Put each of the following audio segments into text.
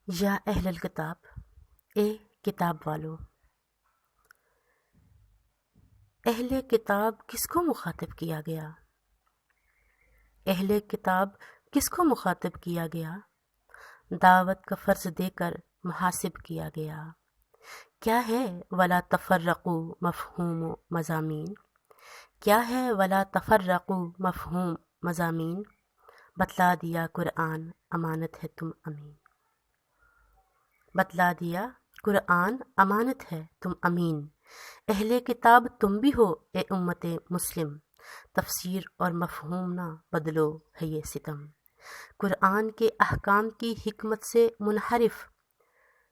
یا اہل الکتاب، اے کتاب والو۔ اہل کتاب کس کو مخاطب کیا گیا؟ اہل کتاب کس کو مخاطب کیا گیا؟ دعوت کا فرض دے کر محاسب کیا گیا۔ کیا ہے ولا تفرقوا مفہوم و مضامین؟ کیا ہے ولا تفرقوا مفہوم مضامین؟ بتلا دیا قرآن امانت ہے تم امین۔ بتلا دیا قرآن امانت ہے تم امین۔ اہل کتاب تم بھی ہو اے امت مسلم، تفسیر اور مفہوم نہ بدلو ہے یہ ستم۔ قرآن کے احکام کی حکمت سے منحرف،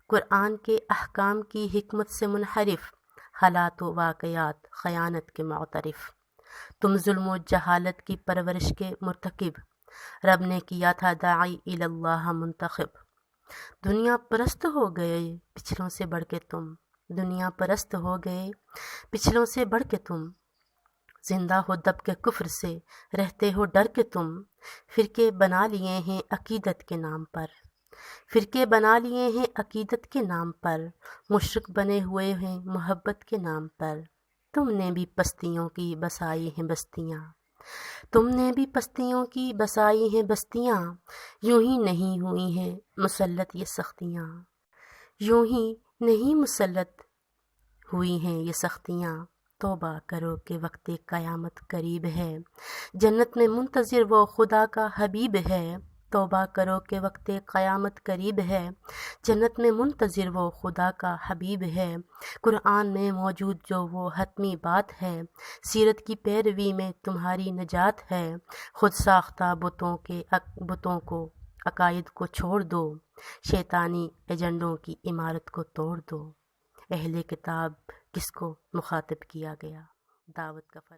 قرآن کے احکام کی حکمت سے منحرف، حالات و واقعات خیانت کے معترف۔ تم ظلم و جہالت کی پرورش کے مرتکب، رب نے کیا تھا داعی اللہ منتخب۔ دنیا پرست ہو گئے پچھلوں سے بڑھ کے تم، دنیا پرست ہو گئے پچھلوں سے بڑھ کے تم۔ زندہ ہو دب کے کفر سے، رہتے ہو ڈر کے تم۔ فرقے بنا لیے ہیں عقیدت کے نام پر، فرقے بنا لیے ہیں عقیدت کے نام پر، مشرک بنے ہوئے ہیں محبت کے نام پر۔ تم نے بھی پستیوں کی بسائی ہیں بستیاں، تم نے بھی پستیوں کی بسائی ہیں بستیاں۔ یوں ہی نہیں ہوئی ہیں مسلط یہ سختیاں، یوں ہی نہیں مسلط ہوئی ہیں یہ سختیاں۔ توبہ کرو کہ وقت قیامت قریب ہے، جنت میں منتظر وہ خدا کا حبیب ہے۔ توبہ کرو کہ وقت قیامت قریب ہے، جنت میں منتظر وہ خدا کا حبیب ہے۔ قرآن میں موجود جو وہ حتمی بات ہے، سیرت کی پیروی میں تمہاری نجات ہے۔ خود ساختہ بتوں کو عقائد کو چھوڑ دو، شیطانی ایجنڈوں کی عمارت کو توڑ دو۔ اہل کتاب کس کو مخاطب کیا گیا؟ دعوت کا فرض۔